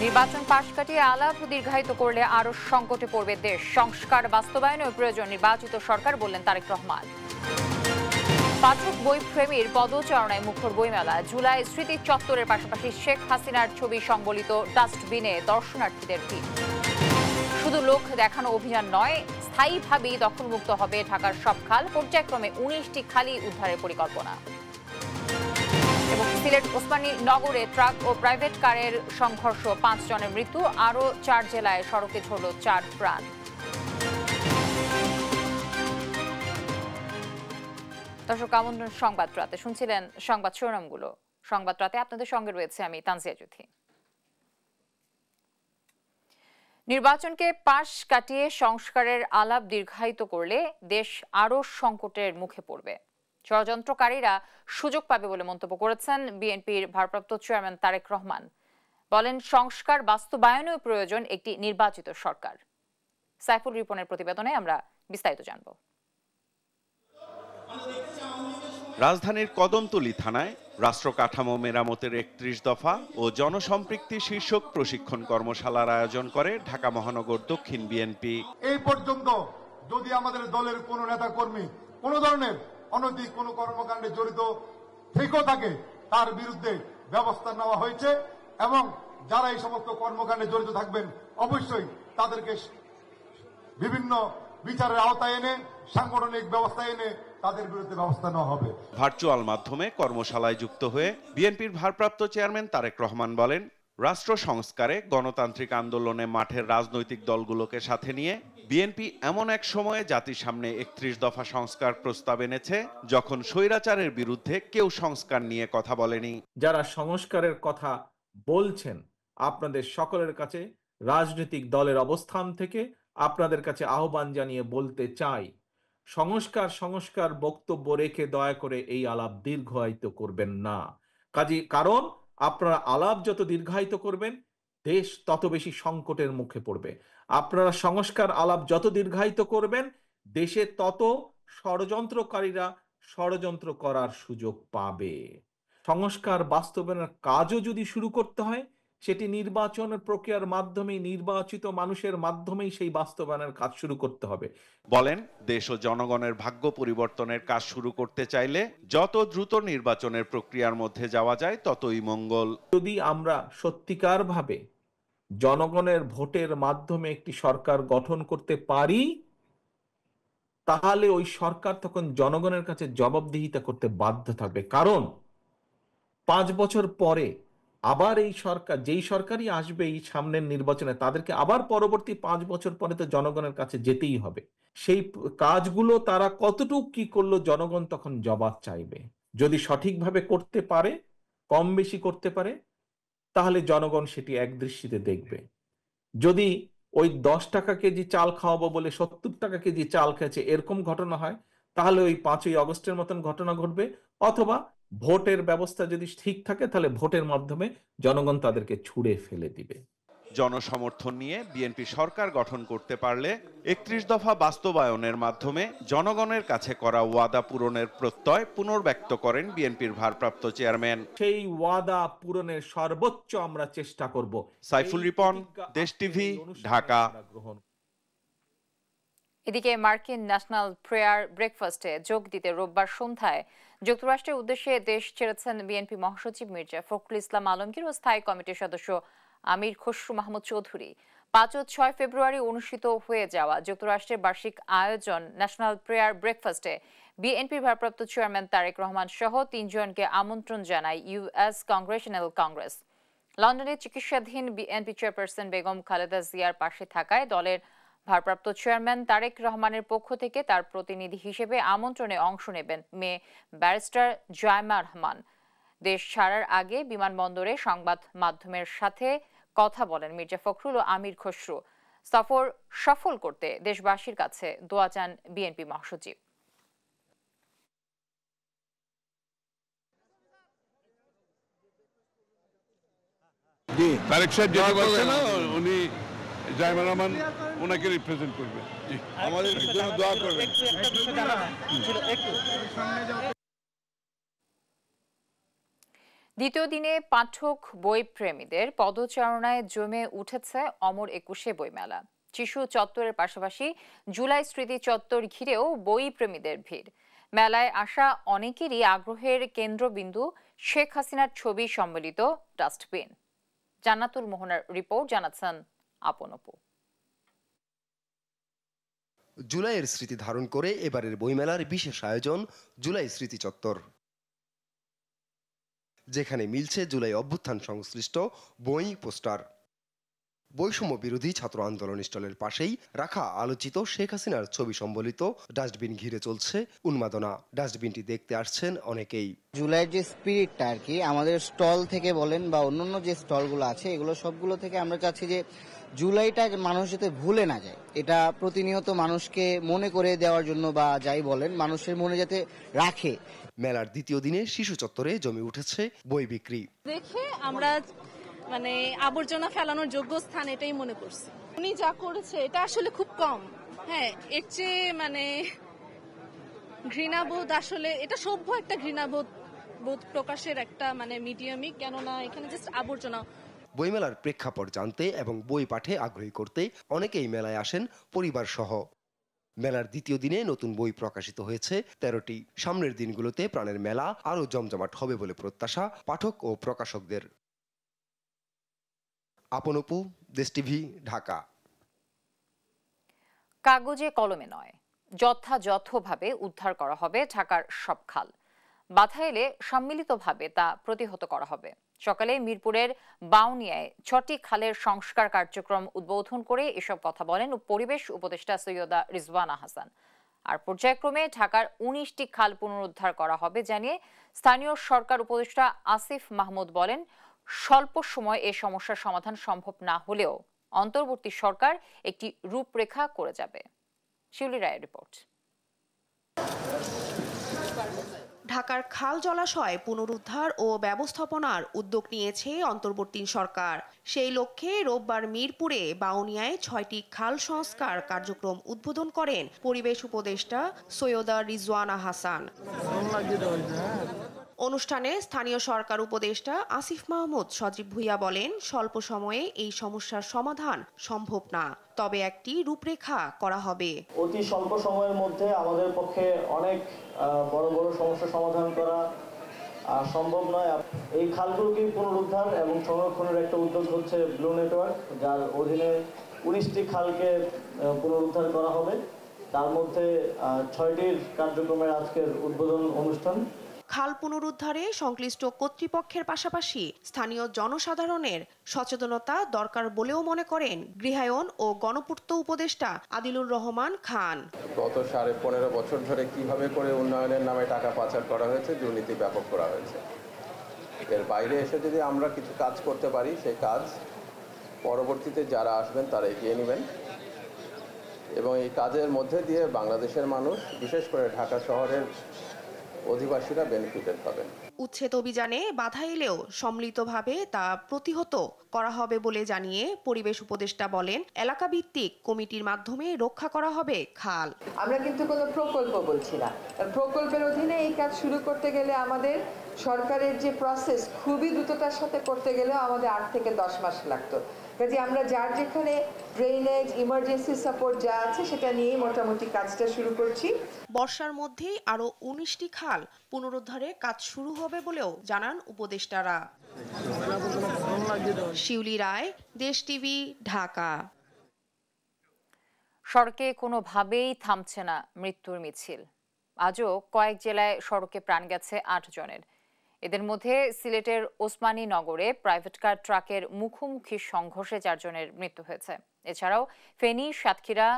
নির্বাচন পাশ কাটিয়ে আলাপ দীর্ঘায়িত করলে আরো সংকটে পড়বে দেশ। সংস্কার বাস্তবায়নের প্রয়োজন নির্বাচিত সরকার, বললেন তারেক রহমান। পাঠক বই প্রেমীর পদচারণায় মুখর বইমেলা। জুলাই স্মৃতি চত্বরের পাশাপাশি শেখ হাসিনার ছবি সংবলিত ডাস্টবিনে দর্শনার্থীদের ভিড়। শুধু লোক দেখানো অভিযান নয়, স্থায়ীভাবেই দখলমুক্ত হবে ঢাকার সব খাল। পর্যায়ক্রমে 19টি খালি উদ্ধারের পরিকল্পনা। এবং সিলেট ওসমানী নগরে ট্রাক ও প্রাইভেট কারের সংঘর্ষ, 5 জনের মৃত্যু, আরও 4 জেলায় সড়কে ঝরল 4 প্রাণ। দর্শক, আমন্ত্রণ সংবাদ রাতে। শুনছিলেন সংবাদ শিরোনামগুলো। সংবাদ রাতে আপনাদের সঙ্গে রয়েছে আমি তানজিয়া জুথি। নির্বাচনকে পাশ কাটিয়ে সংস্কারের আলাপ দীর্ঘায়িত করলে দেশ আরও সংকটের মুখে পড়বে। ষড়যন্ত্রকারীরা সুযোগ পাবে বলে মন্তব্য করেছেন বিএনপির ভারপ্রাপ্ত চেয়ারম্যান তারেক রহমান। বলেন, সংস্কার বাস্তবায়নেও প্রয়োজন একটি নির্বাচিত সরকার। সাইফুল রিপনের প্রতিবেদনে আমরা বিস্তারিত জানব। রাজধানীর কদমতলী থানায় রাষ্ট্র কাঠামো মেরামতের 31 দফা ও জনসম্পৃক্তি শীর্ষক প্রশিক্ষণ কর্মশালার আয়োজন করে ঢাকা মহানগর দক্ষিণ বিএনপি। এই পর্যন্ত যদি আমাদের দলের কোনো নেতা কর্মী কোনো ধরনের অনৈতিক কোনো কর্মকাণ্ডে জড়িত থেকেও থাকে, তার বিরুদ্ধে ব্যবস্থা নেওয়া হয়েছে এবং যারা এই সমস্ত কর্মকাণ্ডে জড়িত থাকবেন অবশ্যই তাদেরকে বিভিন্ন বিচারের আওতায় এনে সাংগঠনিক ব্যবস্থা এনে তাদের বিরুদ্ধে ব্যবস্থা নেওয়া হবে। ভার্চুয়াল মাধ্যমে কর্মশালায় যুক্ত হয়ে বিএনপির ভারপ্রাপ্ত চেয়ারম্যান তারেক রহমান বলেন, রাষ্ট্র সংস্কারে গণতান্ত্রিক আন্দোলনে মাঠের রাজনৈতিক দলগুলোকে সাথে নিয়ে বিএনপি এমন এক সময়ে জাতির সামনে 31 দফা সংস্কার প্রস্তাব এনেছে যখন স্বৈরাচারের বিরুদ্ধে কেউ সংস্কার নিয়ে কথা বলেনি। যারা সংস্কারের কথা বলছেন, আপনাদের সকলের কাছে রাজনৈতিক দলের অবস্থান থেকে আপনাদের কাছে আহ্বান জানিয়ে বলতে চাই, সংস্কার বক্তব্য রেখে দয়া করে এই আলাপ দীর্ঘায়িত করবেন না। কারণ আপনারা আলাপ যত দীর্ঘায়িত করবেন, দেশ তত বেশি সংকটের মুখে পড়বে। আপনারা সংস্কার আলাপ যত দীর্ঘায়িত করবেন, দেশে তত ষড়যন্ত্রকারীরা ষড়যন্ত্র করার সুযোগ পাবে। সংস্কার বাস্তবায়নের কাজও যদি শুরু করতে হয়, সেটি নির্বাচনের প্রক্রিয়ার মাধ্যমে নির্বাচিত মানুষের মাধ্যমেই সেই বাস্তবায়নের কাজ শুরু করতে হবে। বলেন, দেশ ও জনগণের ভাগ্য পরিবর্তনের কাজ শুরু করতে চাইলে যত দ্রুত নির্বাচনের প্রক্রিয়ার মধ্যে যাওয়া যায় ততই মঙ্গল। যদি আমরা সত্যিকার ভাবে জনগণের ভোটের মাধ্যমে একটি সরকার গঠন করতে পারি, তাহলে ওই সরকার তখন জনগণের কাছে জবাবদিহিতা করতে বাধ্য থাকবে। কারণ 5 বছর পরে আবার এই সরকার, যেই সরকারই আসবে এই সামনের নির্বাচনে, তাদেরকে আবার পরবর্তী 5 বছর পরে তো জনগণের কাছে যেতেই হবে। সেই কাজগুলো তারা কতটুকু কি করলো, জনগণ তখন জবাব চাইবে। যদি সঠিকভাবে করতে পারে, কম বেশি করতে পারে, তাহলে জনগণ সেটি একদৃষ্টিতে দেখবে। যদি ওই 10 টাকা কেজি চাল খাওয়াবো বলে 70 টাকা কেজি চাল খেয়েছে, এরকম ঘটনা হয়, তাহলে ওই 5ই আগস্টের মতন ঘটনা ঘটবে। অথবা ভোটের ব্যবস্থা যদি ঠিক থাকে, তাহলে ভোটের মাধ্যমে জনগণ তাদেরকে ছুড়ে ফেলে দিবে। জনসমর্থন নিয়ে বিএনপি সরকার গঠন করতে পারলে 31 দফা বাস্তবায়নের মাধ্যমে জনগণের কাছে করা ওয়াদা পূরণের প্রত্যয় পুনর্ব্যক্ত করেন বিএনপির ভারপ্রাপ্ত চেয়ারম্যান। সেই ওয়াদা পূরণের সর্বোচ্চ আমরা চেষ্টা করব। সাইফুল রিপন, দেশ টিভি, ঢাকা। এদিকে মার্কিন ন্যাশনাল প্রেয়ার ব্রেকফাস্টে যোগ দিতে রোববার সন্ধ্যায় যুক্তরাষ্ট্রের উদ্দেশ্যে দেশ ছেড়েছেন বিএনপি মহাসচিব মির্জা ফখরুল ইসলাম আলমগীর ও স্থায়ী কমিটির সদস্য আমির খসরু মাহমুদ চৌধুরী। 5 ও 6 ফেব্রুয়ারি অনুষ্ঠিত হয়ে যাওয়া যুক্তরাষ্ট্রের বার্ষিক আয়োজন ন্যাশনাল প্রেয়ার ব্রেকফাস্টে বিএনপির ভারপ্রাপ্ত চেয়ারম্যান তারেক রহমান সহ 3 জনকে আমন্ত্রণ জানায় ইউএস কংগ্রেশনাল কংগ্রেস। লন্ডনে চিকিৎসাধীন বিএনপি চেয়ারপারসন বেগম খালেদা জিয়ার পাশে থাকায় দলের ভারপ্রাপ্ত চেয়ারম্যান তারেক রহমানের পক্ষ থেকে তার প্রতিনিধি হিসেবে আমন্ত্রণে অংশ নেবেন মেয়ে ব্যারিস্টার জায়মা রহমান। দেশ ছাড়ার আগে বিমানবন্দরে সংবাদ মাধ্যমের সাথে কথা বলেন মির্জা ফখরুল ও আমির খসরু। সফর সফল করতে দেশবাসীর কাছে দোয়া চান বিএনপি মহাসচিব। তারেক সাহেব যেতে পারছে না, উনি জায়মা রহমান ওনাকে রিপ্রেজেন্ট করবেন। আমাদের জন্য দোয়া করবেন। দ্বিতীয় দিনে পাঠক বই প্রেমীদের পদচারণায় জমে উঠেছে অমর একুশে বইমেলা। শিশু চত্বরের পাশাপাশি জুলাই স্মৃতি চত্বর ঘিরেও বই প্রেমীদের ভিড়। মেলায় আসা অনেকেরই আগ্রহের কেন্দ্রবিন্দু শেখ হাসিনার ছবি সম্বলিত ডাস্টবিন। জান্নাতুল মোহনার রিপোর্ট, জানাচ্ছেন আপন অপু। জুলাইয়ের স্মৃতি ধারণ করে এবারের বইমেলার বিশেষ আয়োজন জুলাই স্মৃতি চত্বর, যেখানে মিলছে জুলাই অভ্যুত্থান সংশ্লিষ্ট বই, পোস্টার। বৈষম্য বিরোধী ছাত্র আন্দোলন স্টলের পাশেই রাখা আলোচিত শেখ হাসিনার ছবি সম্বলিত ডাস্টবিন ঘিরে চলছে উন্মাদনা। ডাস্টবিনটি দেখতে আসছেন অনেকেই। জুলাইয়ের যে স্পিরিটটা আর কি, আমাদের স্টল থেকে বলেন বা অন্যান্য যে স্টলগুলো আছে, এগুলো সবগুলো থেকে আমরা চাচ্ছি যে জুলাইটা মানুষ যাতে ভুলে না যায়, এটা প্রতিনিয়ত মানুষকে মনে করে দেওয়ার জন্য বা যাই বলেন, মানুষের মনে যাতে রাখে। মেলার দ্বিতীয় দিনে শিশু চত্বরে জমে উঠেছে বই বিক্রি দেখে আমরা আবর্জনা ফেলানোর যোগ্য স্থান এটাই মনে করছি। উনি যা করেছে এটা আসলে খুব কম। হ্যাঁ, এর চেয়ে ঘৃণাবোধ, আসলে এটা সভ্য একটা ঘৃণাবোধ প্রকাশের একটা মিডিয়ামই, কেননা এখানে জাস্ট আবর্জনা। বইমেলার প্রেক্ষাপট জানতে এবং বই পাঠে আগ্রহী করতে অনেকেই মেলায় আসেন পরিবার সহ। মেলার দ্বিতীয় দিনে নতুন বই প্রকাশিত হয়েছে 13টি। সামনের দিনগুলোতে প্রাণের মেলা আরও জমজমাট হবে বলে প্রত্যাশা পাঠক ও প্রকাশকদের। আপন অপু, দেশ টিভি, ঢাকা। কাগজে কলমে নয়, যথাযথভাবে উদ্ধার করা হবে ঢাকার সব খাল। বাধা এলে সম্মিলিতভাবে তা প্রতিহত করা হবে। সকালে মিরপুরের বাউনিয়ায় 6টি খালের সংস্কার কার্যক্রম উদ্বোধন করে এসব কথা বলেন পরিবেশ উপদেষ্টা সৈয়দা রিজওয়ানা হাসান। আর পর্যায়ক্রমে ঢাকার 19টি খাল পুনরুদ্ধার করা হবে জানিয়ে স্থানীয় সরকার উপদেষ্টা আসিফ মাহমুদ বলেন, স্বল্প সময়ে এ সমস্যার সমাধান সম্ভব না হলেও অন্তর্বর্তী সরকার একটি রূপরেখা করে যাবে। শিউলি রায়ের রিপোর্ট। ঢাকার খাল জলাশয় পুনরুদ্ধার ও ব্যবস্থাপনার উদ্যোগ নিয়েছে অন্তর্বর্তী সরকার। সেই লক্ষ্যে রোববার মিরপুরে বাউনিয়ায় 6টি খাল সংস্কার কার্যক্রম উদ্বোধন করেন পরিবেশ উপদেষ্টা সৈয়দা রিজওয়ানা হাসান। অনুষ্ঠানে স্থানীয় সরকার উপদেষ্টা আসিফ মাহমুদ সজীব ভুইয়া বলেন, স্বল্প সময়ে এই সমস্যার সমাধান সম্ভব না, তবে একটি রূপরেখা করা হবে। অতি স্বল্প সময়ের মধ্যে আমাদের পক্ষে অনেক বড় বড় সমস্যার সমাধান করা সম্ভব নয়। এই খালগুলোকে পুনরুদ্ধার এবং সংরক্ষণের একটা উদ্যোগ হচ্ছে ব্লু নেটওয়ার্ক, যার অধীনে 19টি খালকে পুনরুদ্ধার করা হবে। তার মধ্যে 6টির কার্যক্রমের আজকের উদ্বোধন অনুষ্ঠান। খাল পুনরুদ্ধারে সংশ্লিষ্ট কর্তৃপক্ষের পাশাপাশি স্থানীয় জনসাধারণের সচেতনতা দরকার বলেও মনে করেন গৃহায়ন ও গণপূর্ত উপদেষ্টা আদিলুর রহমান খান। গত 15.5 বছর ধরে কিভাবে করে উন্নয়নের নামে টাকা পাচার করা হয়েছে, দুর্নীতি ব্যাপক করা হয়েছে। এর বাইরে এসে যদি আমরা কিছু কাজ করতে পারি, সেই কাজ পরবর্তীতে যারা আসবেন তারা এগিয়ে নেবেন এবং এই কাজের মধ্যে দিয়ে বাংলাদেশের মানুষ, বিশেষ করে ঢাকা শহরের অধিবাসীরা বেনিফিটেড পাবেন। উচ্ছেদ অভিযানে বাধা এলেও সম্মিলিতভাবে তা প্রতিহত করা হবে বলে জানিয়ে পরিবেশ উপদেষ্টা বলেন, এলাকা ভিত্তিক কমিটির মাধ্যমে রক্ষা করা হবে খাল। আমরা কিন্তু কোনো প্রকল্প বলছি না। প্রকল্পের অধীনে এই কাজ শুরু করতে গেলে আমাদের সরকারের যে প্রসেস খুবই দ্রুততার সাথে করতে গেলে আমাদের 8 থেকে 10 মাস লাগতো। কাজে আমরা যার যেখানে ড্রেনেজ, ইমার্জেন্সি সাপোর্ট যা আছে সেটা নিয়েই মোটামুটি কাজটা শুরু করছি। বর্ষার মধ্যেই আরো 19টি খাল পুনরুদ্ধারে কাজ শুরু হবে বলেও জানান উপদেষ্টারা। শিউলি রায়, দেশ টিভি, ঢাকা। সড়কে কোনোভাবেই থামছে না মৃত্যুর মিছিল। আজও কয়েক জেলায় সড়কে প্রাণ গেছে 8 জনের। এদের মধ্যে সিলেটের ওসমানী নগরে প্রাইভেট কার ট্রাকের মুখোমুখি সংঘর্ষে 4 জনের মৃত্যু হয়েছে। এছাড়াও ফেনী, সাতক্ষীরা,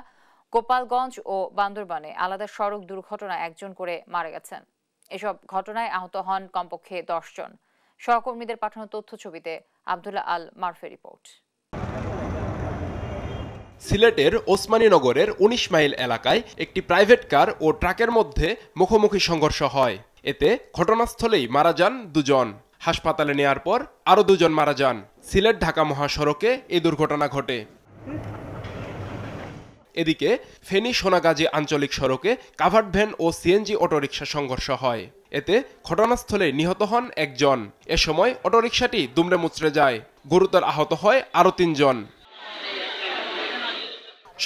গোপালগঞ্জ ও বান্দরবানে আলাদা সড়ক দুর্ঘটনায় 1 জন করে মারা গেছেন। এসব ঘটনায় আহত হন কমপক্ষে 10 জন। সহকর্মীদের পাঠানো তথ্য ছবিতে আব্দুল্লাহ আল মারফের রিপোর্ট। সিলেটের ওসমানীনগরের 19 মাইল এলাকায় একটি প্রাইভেট কার ও ট্রাকের মধ্যে মুখোমুখি সংঘর্ষ হয়। এতে ঘটনাস্থলেই মারা যান 2 জন। হাসপাতালে নেয়ার পর আরও 2 জন মারা যান। সিলেট ঢাকা মহাসড়কে এই দুর্ঘটনা ঘটে। এদিকে ফেনী সোনাগাজী আঞ্চলিক সড়কে কাভার্ড ভ্যান ও সিএনজি অটোরিকশা সংঘর্ষ হয়। এতে ঘটনাস্থলে নিহত হন একজন। এ সময় অটোরিকশাটি দুমড়ে মুচড়ে যায়। গুরুতর আহত হয় আরও 3 জন।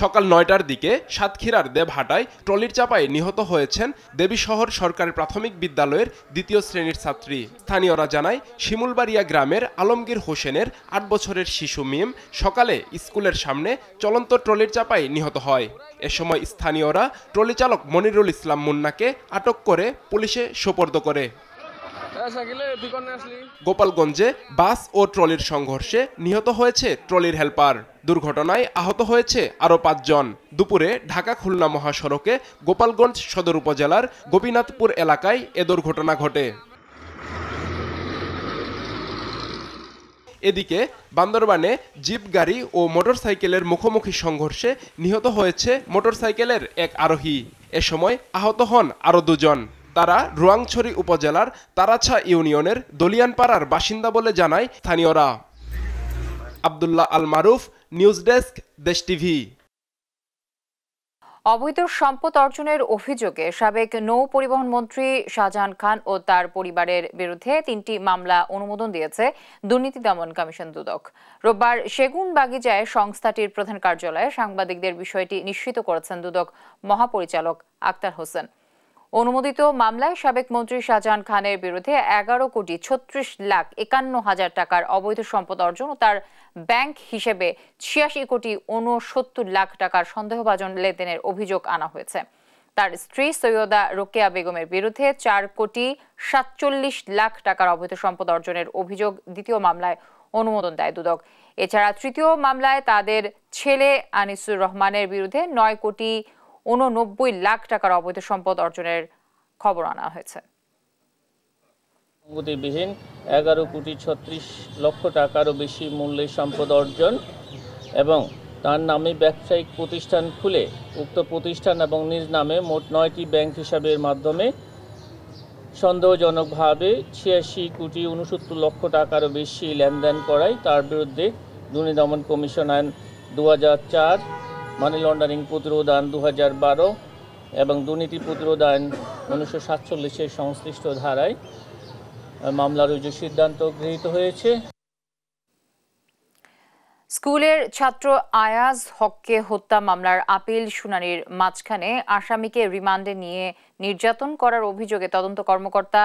সকাল 9টার দিকে সাতক্ষীরার দেবহাটায় ট্রলির চাপায় নিহত হয়েছেন দেবীশহর সরকারি প্রাথমিক বিদ্যালয়ের 2য় শ্রেণীর ছাত্রী। স্থানীয়রা জানায় শিমুলবাড়িয়া গ্রামের আলমগীর হোসেনের 8 বছরের শিশু মিম সকালে স্কুলের সামনে চলন্ত ট্রলির চাপায় নিহত হয়। এ সময় স্থানীয়রা ট্রলি চালক মনিরুল ইসলাম মুন্নাকে আটক করে পুলিশে সোপর্দ করে। গোপালগঞ্জে বাস ও ট্রলির সংঘর্ষে নিহত হয়েছে ট্রলির হেলপার। দুর্ঘটনায় আহত হয়েছে আরও 5 জন। দুপুরে ঢাকা খুলনা মহাসড়কে গোপালগঞ্জ সদর উপজেলার গোপীনাথপুর এলাকায় এ দুর্ঘটনা ঘটে। এদিকে বান্দরবানে জিপ গাড়ি ও মোটরসাইকেলের মুখোমুখি সংঘর্ষে নিহত হয়েছে মোটরসাইকেলের এক আরোহী। এ সময় আহত হন আরও 2 জন। তারা রোয়াংছড়ি উপজেলার তারাছা ইউনিয়নের দলিয়ানপাড়ার বাসিন্দা বলে জানায় স্থানীয়রা। আব্দুল্লাহ আল মারুফ, নিউজ ডেস্ক, দেশ টিভি। অবৈধ সম্পদ অর্জনের অভিযোগে সাবেক নৌ পরিবহন মন্ত্রী শাহজাহান খান ও তার পরিবারের বিরুদ্ধে 3টি মামলা অনুমোদন দিয়েছে দুর্নীতি দমন কমিশন দুদক। রোববার সেগুনবাগিচায় সংস্থাটির প্রধান কার্যালয়ে সাংবাদিকদের বিষয়টি নিশ্চিত করেছেন দুদক মহাপরিচালক আক্তার হোসেন। অনুমোদিত মামলায় সাবেক মন্ত্রী শাহজাহান খানের বিরুদ্ধে 11,36,51,000 টাকার অবৈধ সম্পদ অর্জন ও তার ব্যাংক হিসেবে 86,69,00,000 টাকার সন্দেহভাজন লেনদেনের অভিযোগ আনা হয়েছে। তার স্ত্রী সৈয়দা রোকেয়া বেগমের বিরুদ্ধে 4,47,00,000 টাকার অবৈধ সম্পদ অর্জনের অভিযোগ দ্বিতীয় মামলায় অনুমোদন দেয় দুদক। এছাড়া তৃতীয় মামলায় তাদের ছেলে আনিসুর রহমানের বিরুদ্ধে 9,89,00,000 টাকার অবৈধ সম্পদ অর্জনের খবর আনা হয়েছে। অনুমতিবিহীন 11,36,00,000 টাকারও বেশি মূল্যের সম্পদ অর্জন এবং তার নামে ব্যবসায়িক প্রতিষ্ঠান খুলে উক্ত প্রতিষ্ঠান এবং নিজ নামে মোট 9টি ব্যাংক হিসাবের মাধ্যমে সন্দেহজনকভাবে 86,69,00,000 টাকারও বেশি লেনদেন করায় তার বিরুদ্ধে দুর্নীতি দমন কমিশন আইন 2004, মানি লন্ডারিং প্রতিরোধ আইন 2012 এবং দুর্নীতি প্রতিরোধ আইন 1947-এর সংশ্লিষ্ট ধারায় মামলা রুজুর সিদ্ধান্ত গৃহীত হয়েছে। স্কুলের ছাত্র আয়াজ হককে হত্যা মামলার আপিল শুনানির মাঝখানে আসামিকে রিমান্ডে নিয়ে নির্যাতন করার অভিযোগে তদন্ত কর্মকর্তা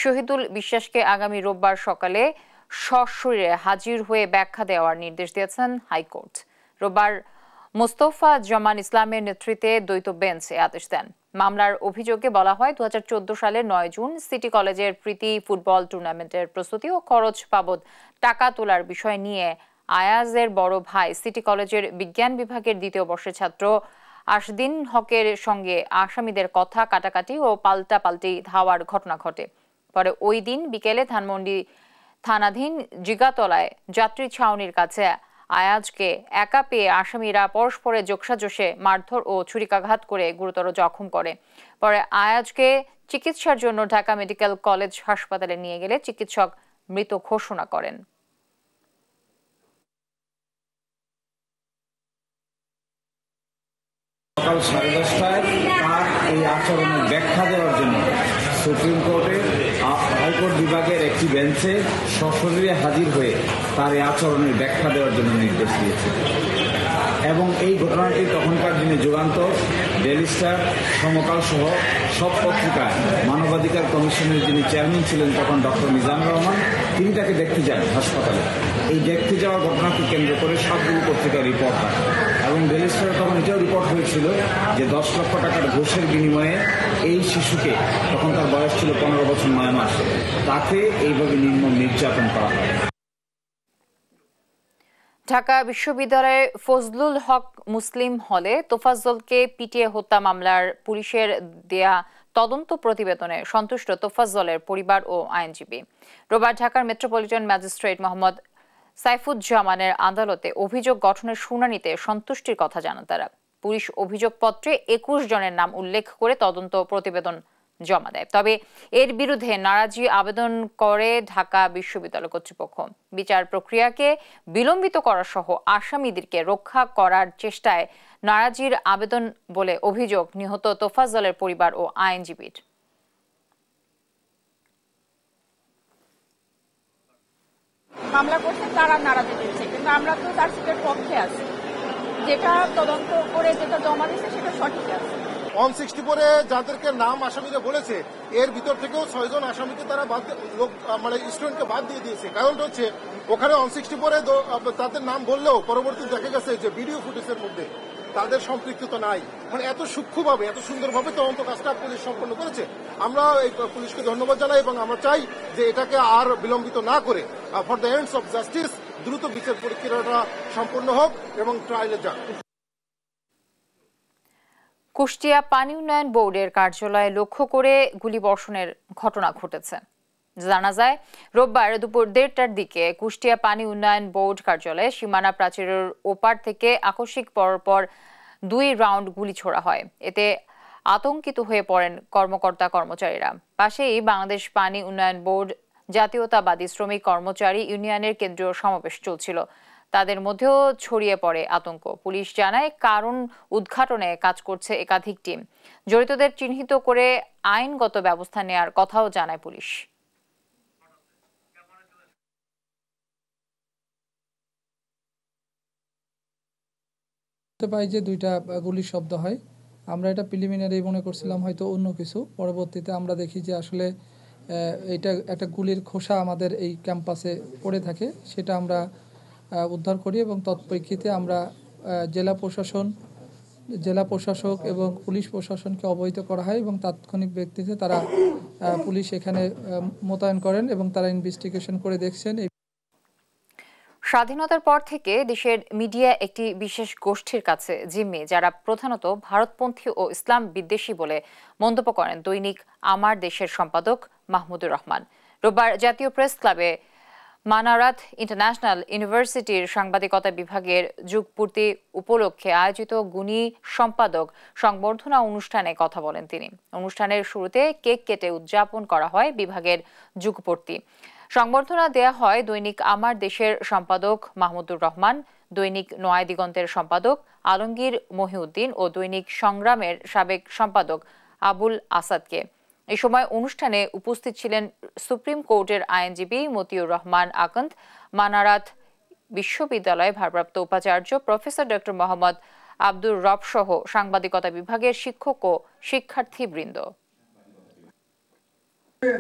শহীদুল বিশ্বাসকে আগামী রোববার সকালে সশরীরে হাজির হয়ে ব্যাখ্যা দেওয়ার নির্দেশ দিয়েছেন হাইকোর্ট। রোববার মোস্তফা জামান ইসলামের নেতৃত্বে দ্বৈত বেঞ্চ এ আদেশ দেন। মামলার অভিযোগে বলা হয় 2014 সালের 9 জুন সিটি কলেজের প্রীতি ফুটবল টুর্নামেন্টের প্রস্তুতি ও খরচ বাবদ টাকা তোলার বিষয় নিয়ে আয়াজের বড় ভাই সিটি কলেজের বিজ্ঞান বিভাগের 2য় বর্ষের ছাত্র আশদিন হকের সঙ্গে আসামিদের কথা কাটাকাটি ও পাল্টাপাল্টি ধাওয়ার ঘটনা ঘটে। পরে ওই দিন বিকেলে ধানমন্ডি থানাধীন জিগাতলায় যাত্রী ছাউনির কাছে আয়াজকে একা পেয়ে আসামিরা পরস্পরের যোগসাজশে মারধর ও ছুরিকাঘাত করে গুরুতর জখম করে। পরে আয়াজকে চিকিৎসার জন্য ঢাকা মেডিকেল কলেজ হাসপাতালে নিয়ে গেলে চিকিৎসক মৃত ঘোষণা করেন। সকাল 10:30টায় তার এই আচরণের ব্যাখ্যা দেওয়ার জন্য সুপ্রিম কোর্টের হাইকোর্ট বিভাগের একটি বেঞ্চে সশরীরে হাজির হয়ে তার এই আচরণের ব্যাখ্যা দেওয়ার জন্য নির্দেশ দিয়েছে এবং এই ঘটনাটি তখনকার দিনে যুগান্তর, ডেইলি স্টার, সমকাল সহ সব পত্রিকায় মানবাধিকার কমিশনের যিনি চেয়ারম্যান ছিলেন তখন ডক্টর মিজানুর রহমান, তিনি তাকে দেখতে যান হাসপাতালে। এই দেখতে যাওয়ার ঘটনাকে কেন্দ্র করে সবগুলো পত্রিকার রিপোর্ট হয় এবং ডেইলি স্টারে তখন এটাও রিপোর্ট হয়েছিল যে 10 লক্ষ টাকার ঘুষের বিনিময়ে এই শিশুকে, তখন তার বয়স ছিল 15 বছর 9 মাস, তাকে এইভাবে নির্মম নির্যাতন করা হয়। ঢাকা বিশ্ববিদ্যালয়ে ফজলুল হক মুসলিম হলে তোফাজ্জলকে পিটিয়ে হত্যা মামলার পুলিশের দেয়া তদন্ত প্রতিবেদনে সন্তুষ্ট তোফাজ্জলের পরিবার ও আইনজীবী। রোববার ঢাকার মেট্রোপলিটন ম্যাজিস্ট্রেট মোহাম্মদ সাইফুজ্জামানের আদালতে অভিযোগ গঠনের শুনানিতে সন্তুষ্টির কথা জানান তারা। পুলিশ অভিযোগপত্রে 21 জনের নাম উল্লেখ করে তদন্ত প্রতিবেদন জমা দেয়। তবে এর বিরুদ্ধে নারাজি আবেদন করে ঢাকা বিশ্ববিদ্যালয় কর্তৃপক্ষ। বিচার প্রক্রিয়াকে বিলম্বিত করা সহ আসামিদেরকে রক্ষা করার চেষ্টায় নারাজির আবেদন বলে অভিযোগ নিহত তোফাজ্জলের পরিবার ও আইনজীবীর। মামলা করছে তারা নারাজি দিচ্ছে, কিন্তু আমরা তো তার সিটের পক্ষে আছি। যেটা তদন্ত করে যেটা জমা দিচ্ছে সেটা সঠিক আছে। 164-এ যাদেরকে নাম আসামিরা বলেছে এর ভিতর থেকেও 6 জন আসামিকে তারা মানে স্টুডেন্টকে বাদ দিয়ে দিয়েছে। কারণটা হচ্ছে ওখানে 164-এ তাদের নাম বললেও পরবর্তী দেখা গেছে যে ভিডিও ফুটেজের মধ্যে তাদের সম্পৃক্ততা নাই। মানে এত সূক্ষ্মভাবে এত সুন্দরভাবে তদন্ত কাজটা পুলিশ সম্পন্ন করেছে। আমরা এই পুলিশকে ধন্যবাদ জানাই এবং আমরা চাই যে এটাকে আর বিলম্বিত না করে for the ends of justice দ্রুত বিচার প্রক্রিয়াটা সম্পন্ন হোক এবং ট্রায়ালে যাক। কুষ্টিয়া পানি উন্নয়ন বোর্ডের কার্যালয়ে লক্ষ্য করে গুলিবর্ষণের ঘটনা ঘটেছে। জানা যায় রোববার দুপুর 1:30টার দিকে কুষ্টিয়া পানি উন্নয়ন বোর্ড কার্যালয়ে সীমানা প্রাচীরের ওপার থেকে আকস্মিক পরপর 2 রাউন্ড গুলি ছোড়া হয়। এতে আতঙ্কিত হয়ে পড়েন কর্মকর্তা কর্মচারীরা। পাশেই বাংলাদেশ পানি উন্নয়ন বোর্ড জাতীয়তাবাদী শ্রমিক কর্মচারী ইউনিয়নের কেন্দ্রীয় সমাবেশ চলছিল। তাদের মধ্যেও ছড়িয়ে পড়ে আতঙ্ক। পুলিশ জানায় কারণ উদ্ঘাটনে কাজ করছে একাধিক টিম। জড়িতদের চিহ্নিত করে আইনগত ব্যবস্থা নেওয়ার কথাও জানায় পুলিশ। পাই যে 2টা গুলির শব্দ হয়। আমরা এটা প্রিলিমিনারি মনে করছিলাম হয়তো অন্য কিছু। পরবর্তীতে আমরা দেখি যে আসলে এটা একটা গুলির খোসা আমাদের এই ক্যাম্পাসে পড়ে থাকে। সেটা আমরা উদ্ধার করি এবং তৎপরিপ্রেক্ষিতে আমরা জেলা প্রশাসক এবং পুলিশ প্রশাসনকে অবহিত করা হয় এবং তাৎক্ষণিক ভিত্তিতে তারা পুলিশ এখানে মোতায়েন করেন এবং তারা ইনভেস্টিগেশন করে দেখছেন। স্বাধীনতার পর থেকে দেশের মিডিয়া একটি বিশেষ গোষ্ঠীর কাছে জিম্মি, যারা প্রধানত ভারতপন্থী ও ইসলাম বিদ্বেষী বলে মন্তব্য করেন দৈনিক আমার দেশের সম্পাদক মাহমুদুর রহমান। রোববার জাতীয় প্রেস ক্লাবে মানারাত ইন্টারন্যাশনাল ইউনিভার্সিটির সাংবাদিকতা বিভাগের যুগপূর্তি উপলক্ষে আয়োজিত গুণী সম্পাদক সংবর্ধনা অনুষ্ঠানে কথা বলেন তিনি। অনুষ্ঠানের শুরুতে কেক কেটে উদযাপন করা হয় বিভাগের যুগপূর্তি। সংবর্ধনা দেয়া হয় দৈনিক আমার দেশের সম্পাদক মাহমুদুর রহমান, দৈনিক নয়া দিগন্তের সম্পাদক আলমগীর মহিউদ্দিন ও দৈনিক সংগ্রামের সাবেক সম্পাদক আবুল আসাদকে। এই সময় অনুষ্ঠানে উপস্থিত ছিলেন সুপ্রিম কোর্টের আইনজীবী মতিউর রহমান আকন্দ, মানারাত বিশ্ববিদ্যালয়ের ভারপ্রাপ্ত উপাচার্য প্রফেসর ডক্টর মোহাম্মদ আব্দুর রব সহ সাংবাদিকতা বিভাগের শিক্ষক ও শিক্ষার্থীবৃন্দ।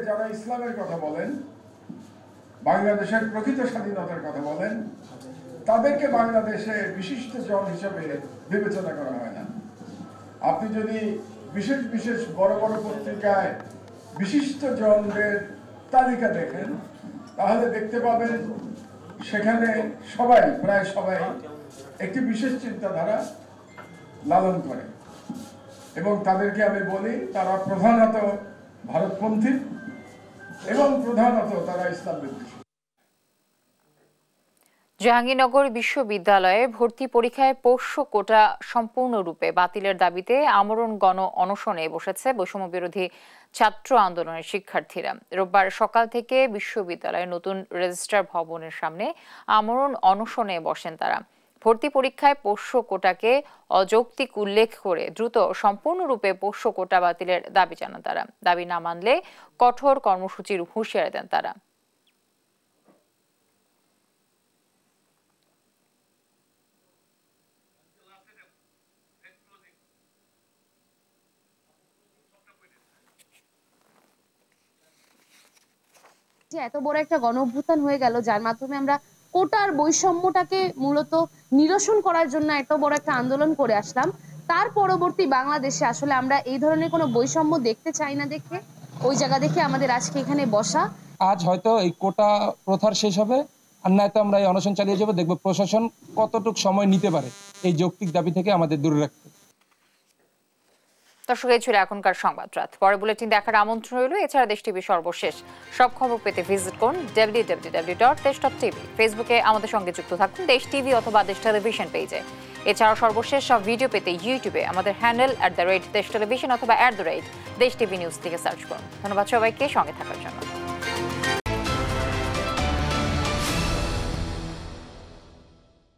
যারা ইসলামের কথা বলেন, বাংলাদেশের প্রকৃত স্বাধীনতার কথা বলেন, তাদেরকে বাংলাদেশে বিশিষ্ট জন হিসেবে বিবেচনা করা হয় না। আপনি যদি বিশেষ বিশেষ বড় বড় পত্রিকায় বিশিষ্ট জনদের তালিকা দেখেন, তাহলে দেখতে পাবেন সেখানে প্রায় সবাই একটি বিশেষ চিন্তাধারা লালন করে এবং তাদেরকে আমি বলি তারা প্রধানত ভারতপন্থী এবং প্রধানত তারা ইসলাম বিদ্বেষী। জাহাঙ্গীরনগর বিশ্ববিদ্যালয়ে ভর্তি পরীক্ষায় পোষ্য কোটা সম্পূর্ণরূপে বাতিলের দাবিতে আমরণ গণ অনশনে বসেছে বৈষম্য বিরোধী ছাত্র আন্দোলনের শিক্ষার্থীরা। রোববার সকাল থেকে বিশ্ববিদ্যালয়ের নতুন রেজিস্ট্রার ভবনের সামনে আমরণ অনশনে বসেন তারা। ভর্তি পরীক্ষায় পোষ্য কোটাকে অযৌক্তিক উল্লেখ করে দ্রুত সম্পূর্ণরূপে পোষ্য কোটা বাতিলের দাবি জানান তারা। দাবি না মানলে কঠোর কর্মসূচির হুঁশিয়ারি দেন তারা। এত বড় একটা গণঅভ্যুত্থান হয়ে গেল, যার মাধ্যমে আমরা কোটার বৈষম্যটাকে মূলত নিরসন করার জন্য এত বড় একটা আন্দোলন করে আসলাম। তার পরবর্তী বাংলাদেশে আসলে আমরা এই ধরনের কোনো বৈষম্য দেখতে চাই না, দেখে ওই জায়গা দেখে আমাদের আজকে এখানে বসা। আজ হয়তো এই কোটা প্রথার শেষ হবে, আর নয়তো আমরা এই অনশন চালিয়ে যাবো। দেখবো প্রশাসন কতটুকু সময় নিতে পারে এই যৌক্তিক দাবি থেকে আমাদের দূরে রাখতে। দর্শক, এই ছিল এখনকার সংবাদ রাত। পরে বুলেটিন দেখার আমন্ত্রণ রইল। এছাড়া দেশ টিভি সর্বশেষ সব খবর পেতে ভিজিট করুন www.desh.tv। ফেসবুকে আমাদের সঙ্গে যুক্ত থাকুন দেশ টিভি অথবা দেশ টেলিভিশন পেজে। এছাড়াও সর্বশেষ সব ভিডিও পেতে ইউটিউবে আমাদের হ্যান্ডেল @দেশ টেলিভিশন অথবা @দেশ টিভি নিউজ থেকে সার্চ করুন। ধন্যবাদ সবাইকে সঙ্গে থাকার জন্য।